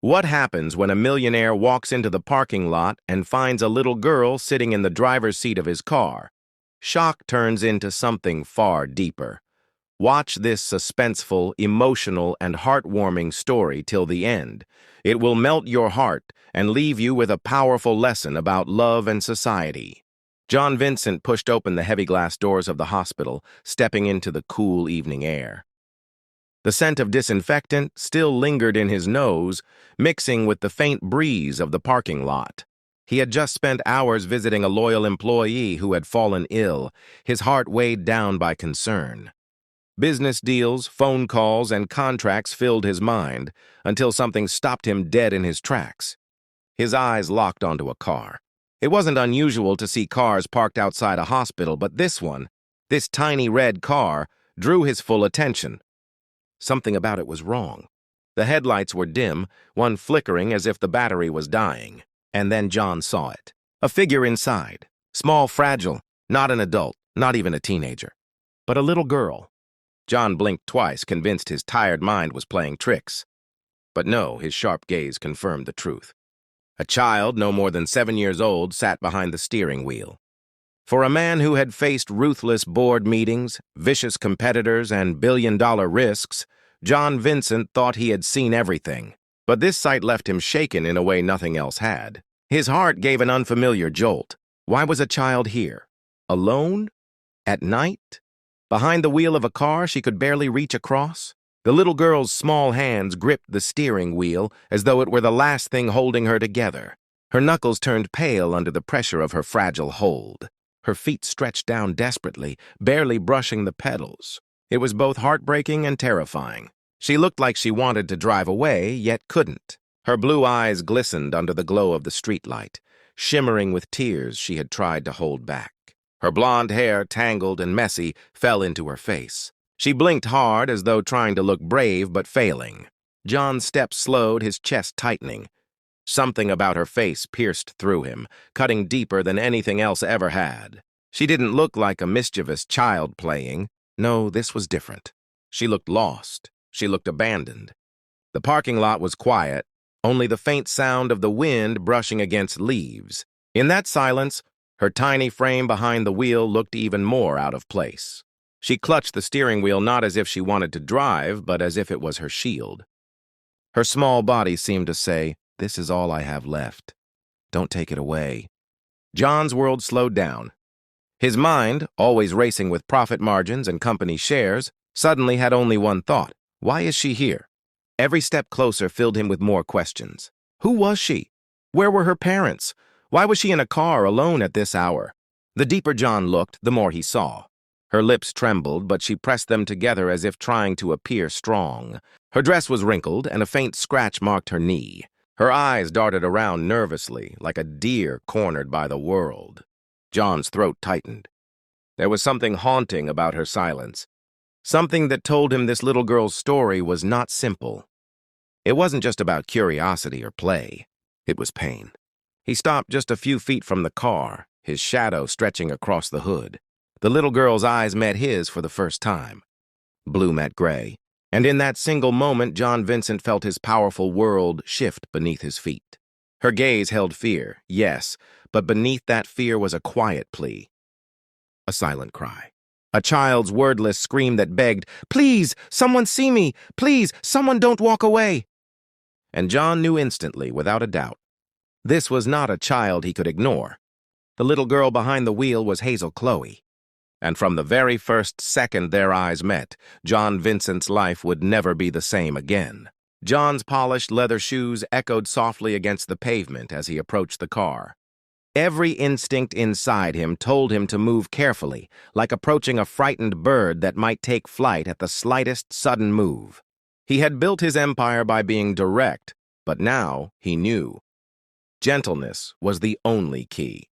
What happens when a millionaire walks into the parking lot and finds a little girl sitting in the driver's seat of his car? Shock turns into something far deeper. Watch this suspenseful, emotional, and heartwarming story till the end. It will melt your heart and leave you with a powerful lesson about love and society. John Vincent pushed open the heavy glass doors of the hospital, stepping into the cool evening air. The scent of disinfectant still lingered in his nose, mixing with the faint breeze of the parking lot. He had just spent hours visiting a loyal employee who had fallen ill, his heart weighed down by concern. Business deals, phone calls, and contracts filled his mind until something stopped him dead in his tracks. His eyes locked onto a car. It wasn't unusual to see cars parked outside a hospital, but this one, this tiny red car, drew his full attention. Something about it was wrong. The headlights were dim, one flickering as if the battery was dying. And then John saw it. A figure inside. Small, fragile, not an adult, not even a teenager, but a little girl. John blinked twice, convinced his tired mind was playing tricks. But no, his sharp gaze confirmed the truth. A child, no more than 7 years old, sat behind the steering wheel. For a man who had faced ruthless board meetings, vicious competitors, and billion-dollar risks, John Vincent thought he had seen everything. But this sight left him shaken in a way nothing else had. His heart gave an unfamiliar jolt. Why was a child here? Alone? At night? Behind the wheel of a car she could barely reach across? The little girl's small hands gripped the steering wheel as though it were the last thing holding her together. Her knuckles turned pale under the pressure of her fragile hold. Her feet stretched down desperately, barely brushing the pedals. It was both heartbreaking and terrifying. She looked like she wanted to drive away, yet couldn't. Her blue eyes glistened under the glow of the streetlight, shimmering with tears she had tried to hold back. Her blonde hair, tangled and messy, fell into her face. She blinked hard as though trying to look brave but failing. John's steps slowed, his chest tightening. Something about her face pierced through him, cutting deeper than anything else ever had. She didn't look like a mischievous child playing. No, this was different. She looked lost. She looked abandoned. The parking lot was quiet, only the faint sound of the wind brushing against leaves. In that silence, her tiny frame behind the wheel looked even more out of place. She clutched the steering wheel not as if she wanted to drive, but as if it was her shield. Her small body seemed to say, "This is all I have left. Don't take it away." John's world slowed down. His mind, always racing with profit margins and company shares, suddenly had only one thought. Why is she here? Every step closer filled him with more questions. Who was she? Where were her parents? Why was she in a car alone at this hour? The deeper John looked, the more he saw. Her lips trembled, but she pressed them together as if trying to appear strong. Her dress was wrinkled, and a faint scratch marked her knee. Her eyes darted around nervously, like a deer cornered by the world. John's throat tightened. There was something haunting about her silence. Something that told him this little girl's story was not simple. It wasn't just about curiosity or play. It was pain. He stopped just a few feet from the car, his shadow stretching across the hood. The little girl's eyes met his for the first time. Blue met gray, and in that single moment John Vincent felt his powerful world shift beneath his feet. Her gaze held fear, yes, but beneath that fear was a quiet plea. A silent cry. A child's wordless scream that begged, "Please, someone see me! Please, someone don't walk away!" And John knew instantly, without a doubt, this was not a child he could ignore. The little girl behind the wheel was Hazel Chloe. And from the very first second their eyes met, John Vincent's life would never be the same again. John's polished leather shoes echoed softly against the pavement as he approached the car. Every instinct inside him told him to move carefully, like approaching a frightened bird that might take flight at the slightest sudden move. He had built his empire by being direct, but now he knew. Gentleness was the only key.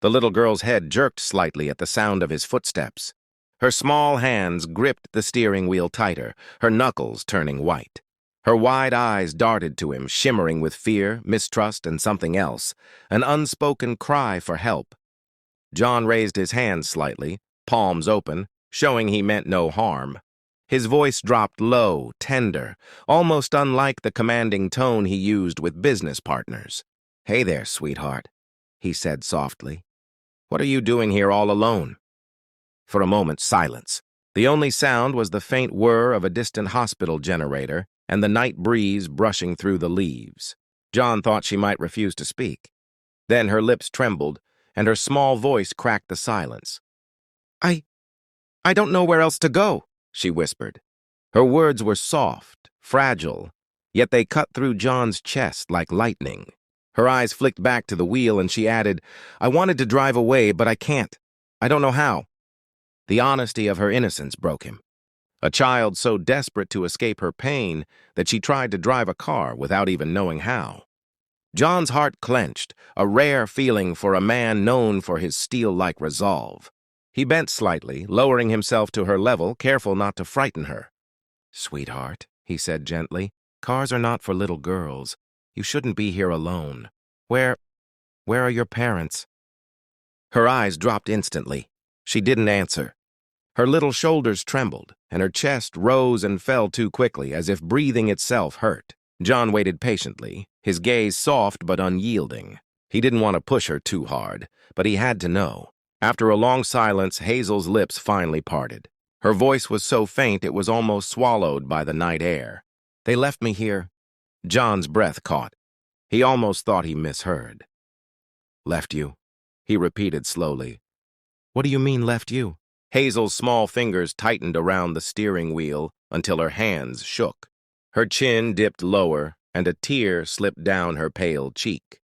The little girl's head jerked slightly at the sound of his footsteps. Her small hands gripped the steering wheel tighter, her knuckles turning white. Her wide eyes darted to him, shimmering with fear, mistrust, and something else, an unspoken cry for help. John raised his hands slightly, palms open, showing he meant no harm. His voice dropped low, tender, almost unlike the commanding tone he used with business partners. "Hey there, sweetheart," he said softly. "What are you doing here all alone?" For a moment, silence. The only sound was the faint whir of a distant hospital generator and the night breeze brushing through the leaves. John thought she might refuse to speak. Then her lips trembled, and her small voice cracked the silence. I don't know where else to go," she whispered. Her words were soft, fragile, yet they cut through John's chest like lightning. Her eyes flicked back to the wheel, and she added, "I wanted to drive away, but I can't. I don't know how." The honesty of her innocence broke him. A child so desperate to escape her pain that she tried to drive a car without even knowing how. John's heart clenched, a rare feeling for a man known for his steel-like resolve. He bent slightly, lowering himself to her level, careful not to frighten her. "Sweetheart," he said gently, "cars are not for little girls. You shouldn't be here alone. Where are your parents?" Her eyes dropped instantly. She didn't answer. Her little shoulders trembled, and her chest rose and fell too quickly, as if breathing itself hurt. John waited patiently, his gaze soft but unyielding. He didn't want to push her too hard, but he had to know. After a long silence, Hazel's lips finally parted. Her voice was so faint it was almost swallowed by the night air. "They left me here." John's breath caught. He almost thought he misheard. "Left you?" he repeated slowly. "What do you mean, left you?" Hazel's small fingers tightened around the steering wheel until her hands shook. Her chin dipped lower, and a tear slipped down her pale cheek.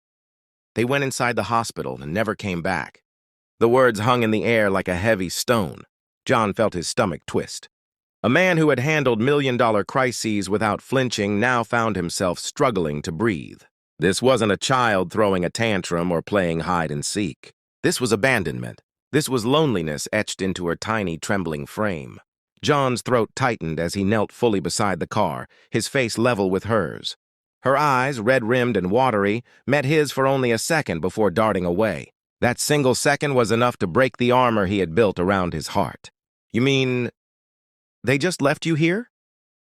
"They went inside the hospital and never came back." The words hung in the air like a heavy stone. John felt his stomach twist. A man who had handled million-dollar crises without flinching now found himself struggling to breathe. This wasn't a child throwing a tantrum or playing hide-and-seek. This was abandonment. This was loneliness etched into her tiny, trembling frame. John's throat tightened as he knelt fully beside the car, his face level with hers. Her eyes, red-rimmed and watery, met his for only a second before darting away. That single second was enough to break the armor he had built around his heart. "You mean they just left you here?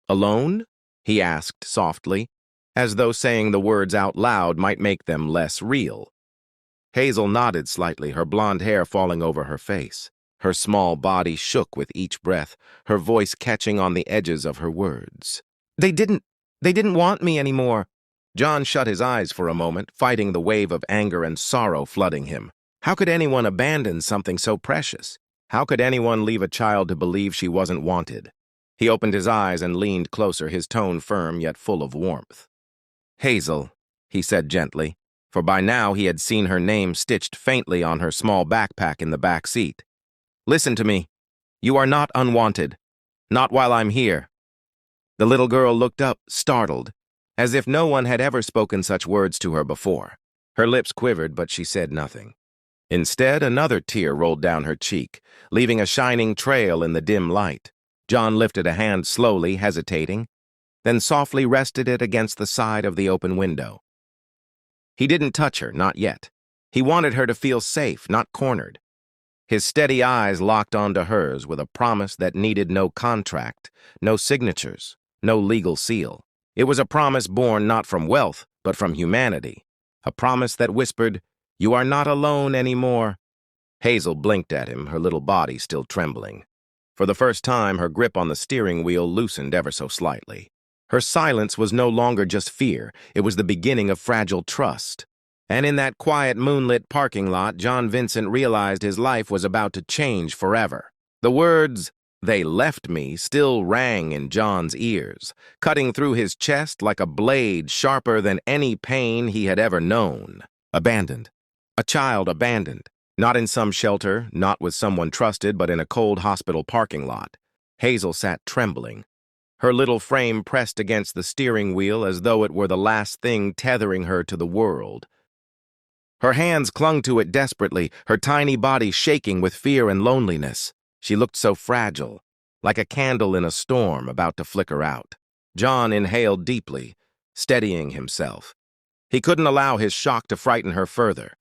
Alone?" he asked softly, as though saying the words out loud might make them less real. Hazel nodded slightly, her blonde hair falling over her face. Her small body shook with each breath, her voice catching on the edges of her words. They didn't want me anymore." John shut his eyes for a moment, fighting the wave of anger and sorrow flooding him. How could anyone abandon something so precious? How could anyone leave a child to believe she wasn't wanted? He opened his eyes and leaned closer, his tone firm yet full of warmth. "Hazel," he said gently, for by now he had seen her name stitched faintly on her small backpack in the back seat. "Listen to me. You are not unwanted. Not while I'm here." The little girl looked up, startled, as if no one had ever spoken such words to her before. Her lips quivered, but she said nothing. Instead, another tear rolled down her cheek, leaving a shining trail in the dim light. John lifted a hand slowly, hesitating, then softly rested it against the side of the open window. He didn't touch her, not yet. He wanted her to feel safe, not cornered. His steady eyes locked onto hers with a promise that needed no contract, no signatures, no legal seal. It was a promise born not from wealth, but from humanity. A promise that whispered, "You are not alone anymore." Hazel blinked at him, her little body still trembling. For the first time, her grip on the steering wheel loosened ever so slightly. Her silence was no longer just fear, it was the beginning of fragile trust. And in that quiet, moonlit parking lot, John Vincent realized his life was about to change forever. The words, "They left me," still rang in John's ears, cutting through his chest like a blade sharper than any pain he had ever known. Abandoned. A child abandoned. Not in some shelter, not with someone trusted, but in a cold hospital parking lot. Hazel sat trembling, her little frame pressed against the steering wheel as though it were the last thing tethering her to the world. Her hands clung to it desperately, her tiny body shaking with fear and loneliness. She looked so fragile, like a candle in a storm about to flicker out. John inhaled deeply, steadying himself. He couldn't allow his shock to frighten her further.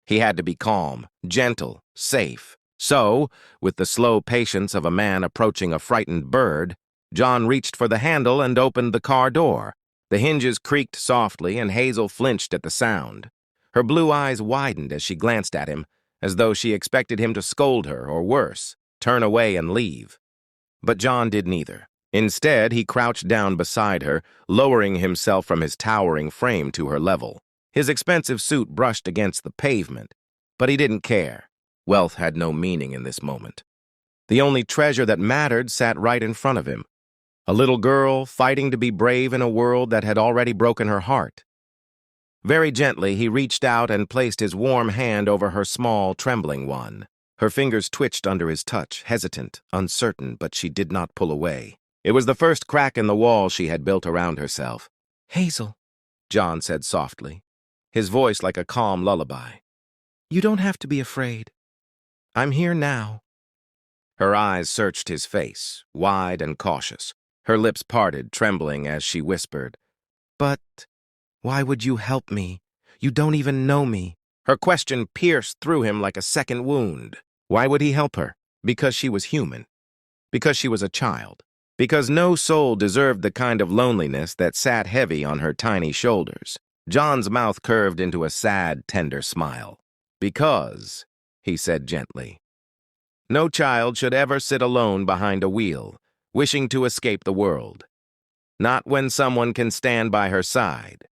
He had to be calm, gentle, safe. So, with the slow patience of a man approaching a frightened bird, John reached for the handle and opened the car door. The hinges creaked softly, and Hazel flinched at the sound. Her blue eyes widened as she glanced at him, as though she expected him to scold her, or worse, turn away and leave. But John did neither. Instead, he crouched down beside her, lowering himself from his towering frame to her level. His expensive suit brushed against the pavement, but he didn't care. Wealth had no meaning in this moment. The only treasure that mattered sat right in front of him. A little girl fighting to be brave in a world that had already broken her heart. Very gently, he reached out and placed his warm hand over her small, trembling one. Her fingers twitched under his touch, hesitant, uncertain, but she did not pull away. It was the first crack in the wall she had built around herself. "Hazel," John said softly, his voice like a calm lullaby. "You don't have to be afraid. I'm here now." Her eyes searched his face, wide and cautious. Her lips parted, trembling as she whispered, "But why would you help me? You don't even know me." Her question pierced through him like a second wound. Why would he help her? Because she was human. Because she was a child. Because no soul deserved the kind of loneliness that sat heavy on her tiny shoulders. John's mouth curved into a sad, tender smile. "Because," he said gently, "no child should ever sit alone behind a wheel, wishing to escape the world. Not when someone can stand by her side."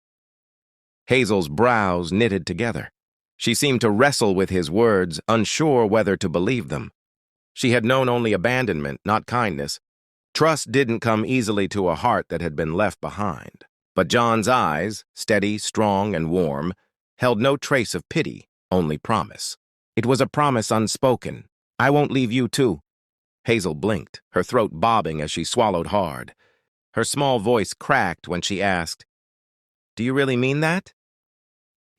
Hazel's brows knitted together. She seemed to wrestle with his words, unsure whether to believe them. She had known only abandonment, not kindness. Trust didn't come easily to a heart that had been left behind. But John's eyes, steady, strong, and warm, held no trace of pity, only promise. It was a promise unspoken. "I won't leave you too." Hazel blinked, her throat bobbing as she swallowed hard. Her small voice cracked when she asked, "Do you really mean that?"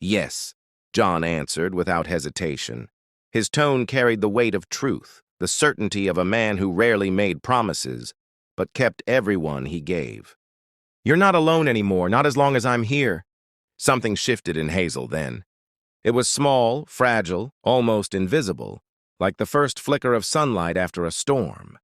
"Yes," John answered without hesitation. His tone carried the weight of truth, the certainty of a man who rarely made promises, but kept every one he gave. "You're not alone anymore, not as long as I'm here." Something shifted in Hazel then. It was small, fragile, almost invisible, like the first flicker of sunlight after a storm.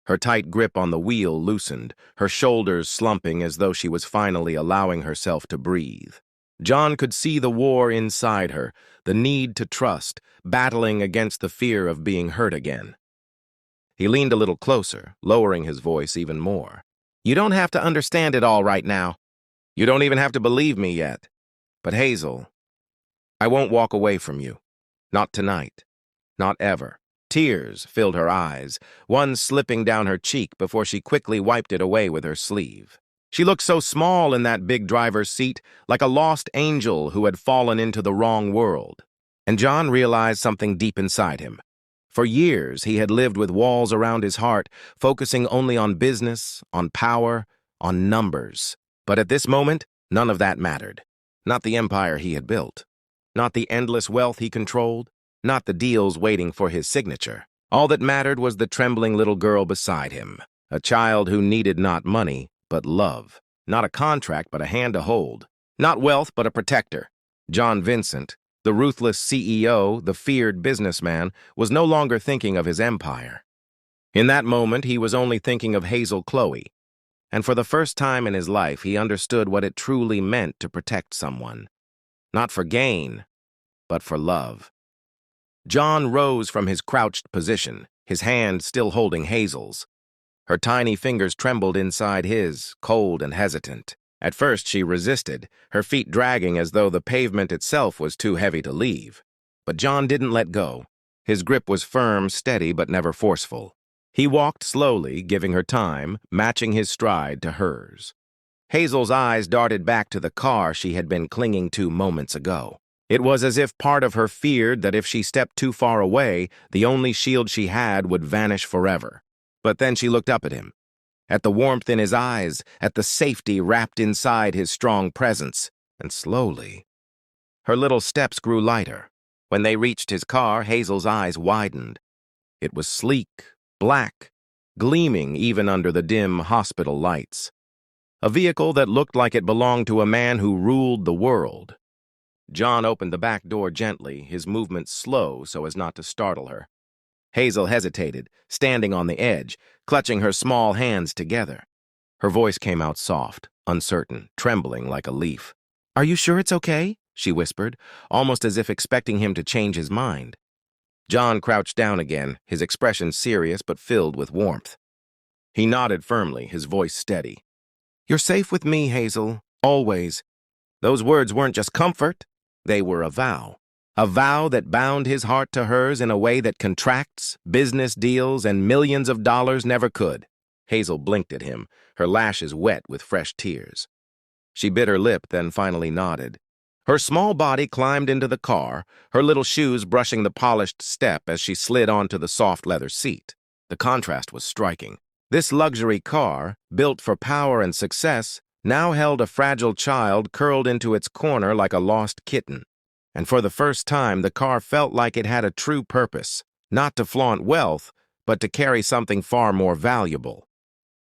Her tight grip on the wheel loosened, her shoulders slumping as though she was finally allowing herself to breathe. John could see the war inside her, the need to trust, battling against the fear of being hurt again. He leaned a little closer, lowering his voice even more. "You don't have to understand it all right now. You don't even have to believe me yet. But Hazel, I won't walk away from you. Not tonight. Not ever." Tears filled her eyes, one slipping down her cheek before she quickly wiped it away with her sleeve. She looked so small in that big driver's seat, like a lost angel who had fallen into the wrong world. And John realized something deep inside him. For years, he had lived with walls around his heart, focusing only on business, on power, on numbers. But at this moment, none of that mattered. Not the empire he had built. Not the endless wealth he controlled. Not the deals waiting for his signature. All that mattered was the trembling little girl beside him, a child who needed not money, but love. Not a contract, but a hand to hold. Not wealth, but a protector. John Vincent, the ruthless CEO, the feared businessman, was no longer thinking of his empire. In that moment, he was only thinking of Hazel Chloe. And for the first time in his life, he understood what it truly meant to protect someone. Not for gain, but for love. John rose from his crouched position, his hand still holding Hazel's. Her tiny fingers trembled inside his, cold and hesitant. At first she resisted, her feet dragging as though the pavement itself was too heavy to leave. But John didn't let go. His grip was firm, steady, but never forceful. He walked slowly, giving her time, matching his stride to hers. Hazel's eyes darted back to the car she had been clinging to moments ago. It was as if part of her feared that if she stepped too far away, the only shield she had would vanish forever. But then she looked up at him, at the warmth in his eyes, at the safety wrapped inside his strong presence, and slowly, her little steps grew lighter. When they reached his car, Hazel's eyes widened. It was sleek, black, gleaming even under the dim hospital lights. A vehicle that looked like it belonged to a man who ruled the world. John opened the back door gently, his movements slow so as not to startle her. Hazel hesitated, standing on the edge, clutching her small hands together. Her voice came out soft, uncertain, trembling like a leaf. "Are you sure it's okay?" she whispered, almost as if expecting him to change his mind. John crouched down again, his expression serious but filled with warmth. He nodded firmly, his voice steady. "You're safe with me, Hazel, always." Those words weren't just comfort, they were a vow. A vow that bound his heart to hers in a way that contracts, business deals, and millions of dollars never could. Hazel blinked at him, her lashes wet with fresh tears. She bit her lip, then finally nodded. Her small body climbed into the car, her little shoes brushing the polished step as she slid onto the soft leather seat. The contrast was striking. This luxury car, built for power and success, now held a fragile child curled into its corner like a lost kitten. And for the first time, the car felt like it had a true purpose, not to flaunt wealth, but to carry something far more valuable.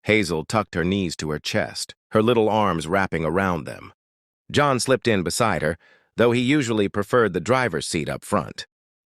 Hazel tucked her knees to her chest, her little arms wrapping around them. John slipped in beside her, though he usually preferred the driver's seat up front.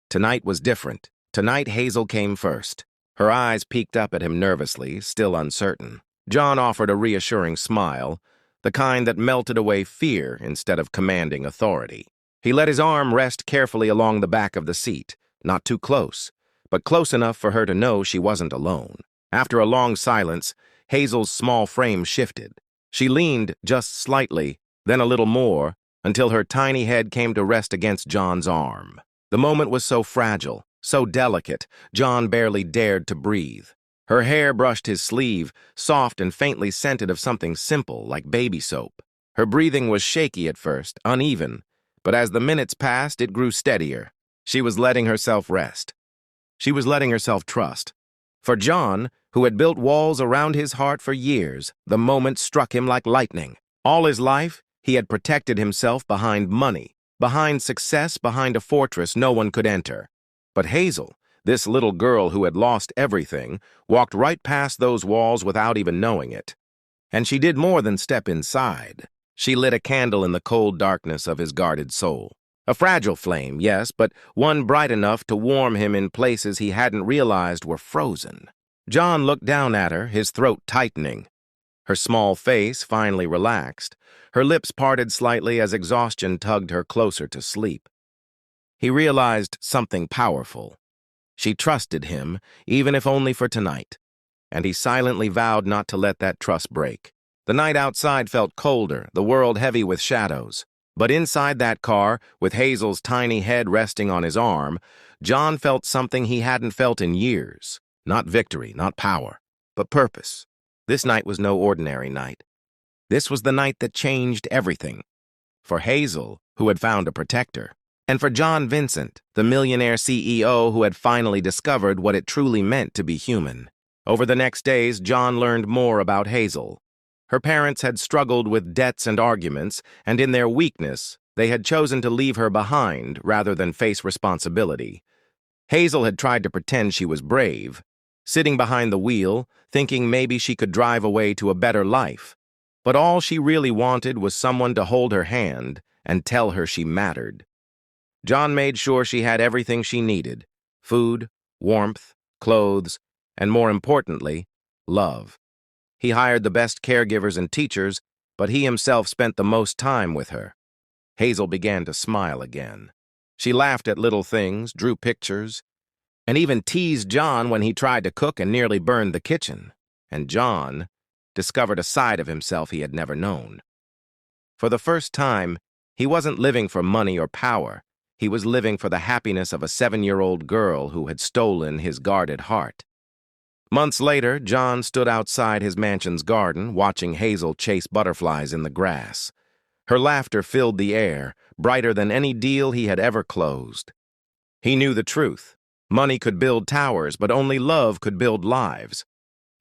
Tonight was different. Tonight Hazel came first. Her eyes peeked up at him nervously, still uncertain. John offered a reassuring smile, the kind that melted away fear instead of commanding authority. He let his arm rest carefully along the back of the seat, not too close, but close enough for her to know she wasn't alone. After a long silence, Hazel's small frame shifted. She leaned just slightly, then a little more, until her tiny head came to rest against John's arm. The moment was so fragile, so delicate, John barely dared to breathe. Her hair brushed his sleeve, soft and faintly scented of something simple, like baby soap. Her breathing was shaky at first, uneven, but as the minutes passed, it grew steadier. She was letting herself rest. She was letting herself trust. For John, who had built walls around his heart for years, the moment struck him like lightning. All his life, he had protected himself behind money, behind success, behind a fortress no one could enter. But Hazel, this little girl who had lost everything, walked right past those walls without even knowing it. And she did more than step inside. She lit a candle in the cold darkness of his guarded soul. A fragile flame, yes, but one bright enough to warm him in places he hadn't realized were frozen. John looked down at her, his throat tightening. Her small face finally relaxed. Her lips parted slightly as exhaustion tugged her closer to sleep. He realized something powerful. She trusted him, even if only for tonight. And he silently vowed not to let that trust break. The night outside felt colder, the world heavy with shadows. But inside that car, with Hazel's tiny head resting on his arm, John felt something he hadn't felt in years. Not victory, not power, but purpose. This night was no ordinary night. This was the night that changed everything. For Hazel, who had found a protector, and for John Vincent, the millionaire CEO who had finally discovered what it truly meant to be human. Over the next days, John learned more about Hazel. Her parents had struggled with debts and arguments, and in their weakness, they had chosen to leave her behind rather than face responsibility. Hazel had tried to pretend she was brave, sitting behind the wheel, thinking maybe she could drive away to a better life. But all she really wanted was someone to hold her hand and tell her she mattered. John made sure she had everything she needed: food, warmth, clothes, and more importantly, love. He hired the best caregivers and teachers, but he himself spent the most time with her. Hazel began to smile again. She laughed at little things, drew pictures, and even teased John when he tried to cook and nearly burned the kitchen. And John discovered a side of himself he had never known. For the first time, he wasn't living for money or power. He was living for the happiness of a 7-year-old girl who had stolen his guarded heart. Months later, John stood outside his mansion's garden, watching Hazel chase butterflies in the grass. Her laughter filled the air, brighter than any deal he had ever closed. He knew the truth. Money could build towers, but only love could build lives.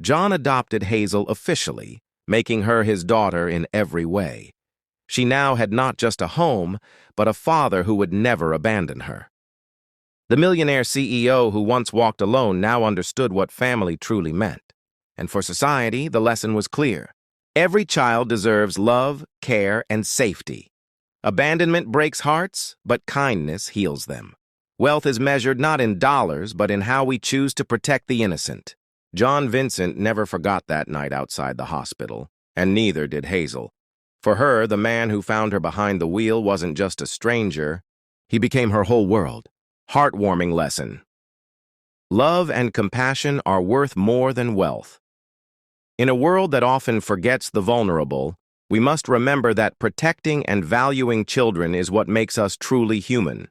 John adopted Hazel officially, making her his daughter in every way. She now had not just a home, but a father who would never abandon her. The millionaire CEO who once walked alone now understood what family truly meant. And for society, the lesson was clear. Every child deserves love, care, and safety. Abandonment breaks hearts, but kindness heals them. Wealth is measured not in dollars, but in how we choose to protect the innocent. John Vincent never forgot that night outside the hospital, and neither did Hazel. For her, the man who found her behind the wheel wasn't just a stranger. He became her whole world. Heartwarming lesson. Love and compassion are worth more than wealth. In a world that often forgets the vulnerable, we must remember that protecting and valuing children is what makes us truly human.